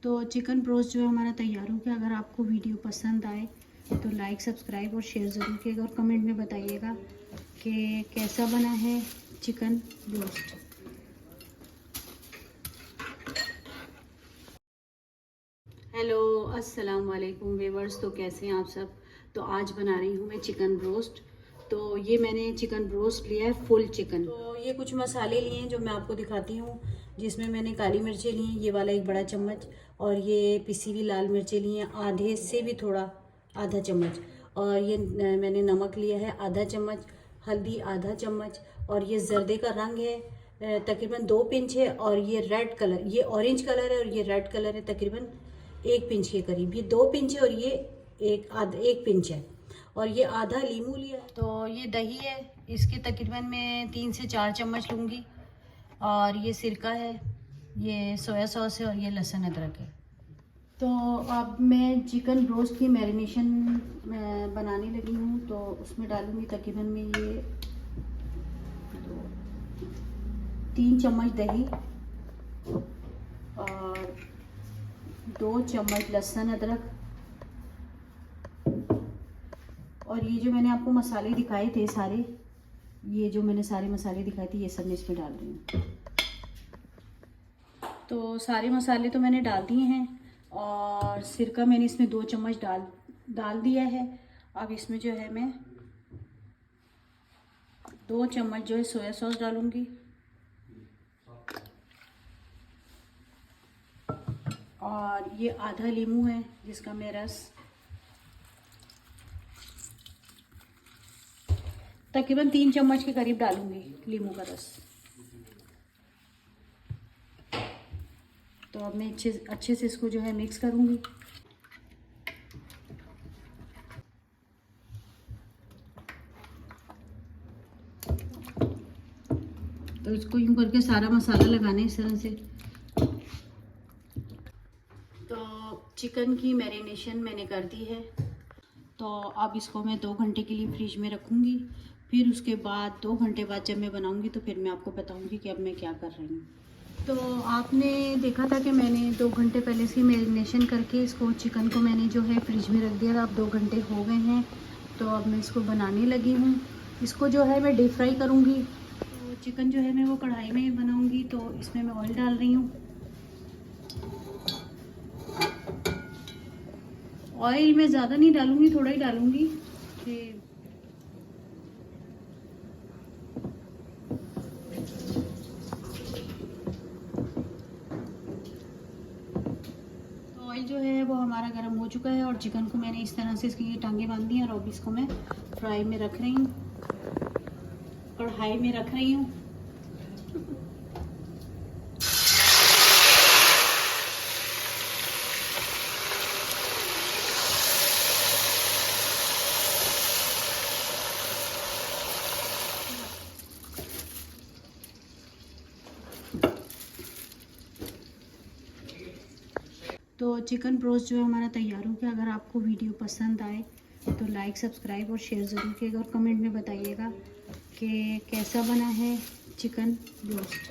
तो chicken broast जो है हमारा तैयार हो गया। अगर आपको वीडियो पसंद आए तो लाइक, सब्सक्राइब और शेयर ज़रूर कीजिएगा और कमेंट में बताइएगा कि कैसा बना है चिकन ब्रोस्ट। हेलो, अस्सलाम वालेकुम व्यूअर्स। तो कैसे हैं आप सब। तो आज बना रही हूँ मैं चिकन ब्रोस्ट। तो ये मैंने चिकन ब्रोस्ट लिया है फुल चिकन। तो ये कुछ मसाले लिए हैं जो मैं आपको दिखाती हूँ, जिसमें मैंने काली मिर्चें ली हैं, ये वाला एक बड़ा चम्मच, और ये पिसी हुई लाल मिर्चें ली हैं आधे से भी थोड़ा आधा चम्मच, और ये मैंने नमक लिया है आधा चम्मच, हल्दी आधा चम्मच, और ये जर्दे का रंग है तकरीबन 2 पिंच है, और ये रेड कलर, ये ऑरेंज कलर है और ये रेड कलर है तकरीबन 1 पिंच के करीब। ये 2 पिंच है और ये एक पिंच है, और ये आधा लीमू लिया। तो ये दही है, इसके तकरीबन मैं 3 से 4 चम्मच लूँगी, और ये सिरका है, ये सोया सॉस है, और ये लहसुन अदरक है। तो अब मैं चिकन ब्रोस्ट की मैरिनेशन बनाने लगी हूँ। तो उसमें डालूँगी तकरीबन में ये 3 चम्मच दही और 2 चम्मच लहसुन अदरक, और ये जो मैंने आपको मसाले दिखाए थे सारे, ये जो मैंने सारे मसाले दिखाए थे ये सब मैं इसमें डाल रही हूँ। तो सारे मसाले तो मैंने डाल दिए हैं, और सिरका मैंने इसमें 2 चम्मच डाल दिया है। अब इसमें जो है मैं 2 चम्मच जो है सोया सॉस डालूँगी, और ये आधा लीमू है जिसका मैं रस तकरीबन 3 चम्मच के करीब डालूंगी, लीमू का रस। तो अब मैं अच्छे से इसको जो है मिक्स करूंगी। तो इसको यूं करके सारा मसाला लगाना है इस तरह से। तो चिकन की मैरिनेशन मैंने कर दी है। तो अब इसको मैं 2 घंटे के लिए फ्रिज में रखूँगी। फिर उसके बाद 2 घंटे बाद जब मैं बनाऊँगी तो फिर मैं आपको बताऊँगी कि अब मैं क्या कर रही हूँ। तो आपने देखा था कि मैंने 2 घंटे पहले से मैरिनेशन करके इसको चिकन को मैंने जो है फ्रिज में रख दिया था। अब 2 घंटे हो गए हैं, तो अब मैं इसको बनाने लगी हूँ। इसको जो है मैं डीप फ्राई करूँगी। तो चिकन जो है मैं वो कढ़ाई में बनाऊँगी। तो इसमें मैं ऑयल डाल रही हूँ। ऑयल मैं ज़्यादा नहीं डालूँगी, थोड़ा ही डालूँगी। ऑयल जो है वो हमारा गर्म हो चुका है, और चिकन को मैंने इस तरह से इसकी टांगे बांध दी हैं, और अब इसको मैं फ्राई में रख रही हूँ, कढ़ाई में रख रही हूँ। तो चिकन ब्रोस्ट जो है हमारा तैयार हो गया। अगर आपको वीडियो पसंद आए तो लाइक, सब्सक्राइब और शेयर ज़रूर कीजिएगा, और कमेंट में बताइएगा कि कैसा बना है चिकन ब्रोस्ट।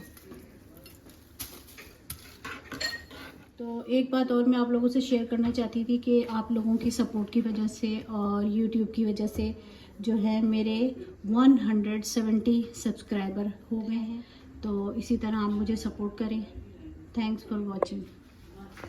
तो एक बात और मैं आप लोगों से शेयर करना चाहती थी कि आप लोगों की सपोर्ट की वजह से और यूट्यूब की वजह से जो है मेरे 170 सब्सक्राइबर हो गए हैं। तो इसी तरह आप मुझे सपोर्ट करें। Thanks for watching.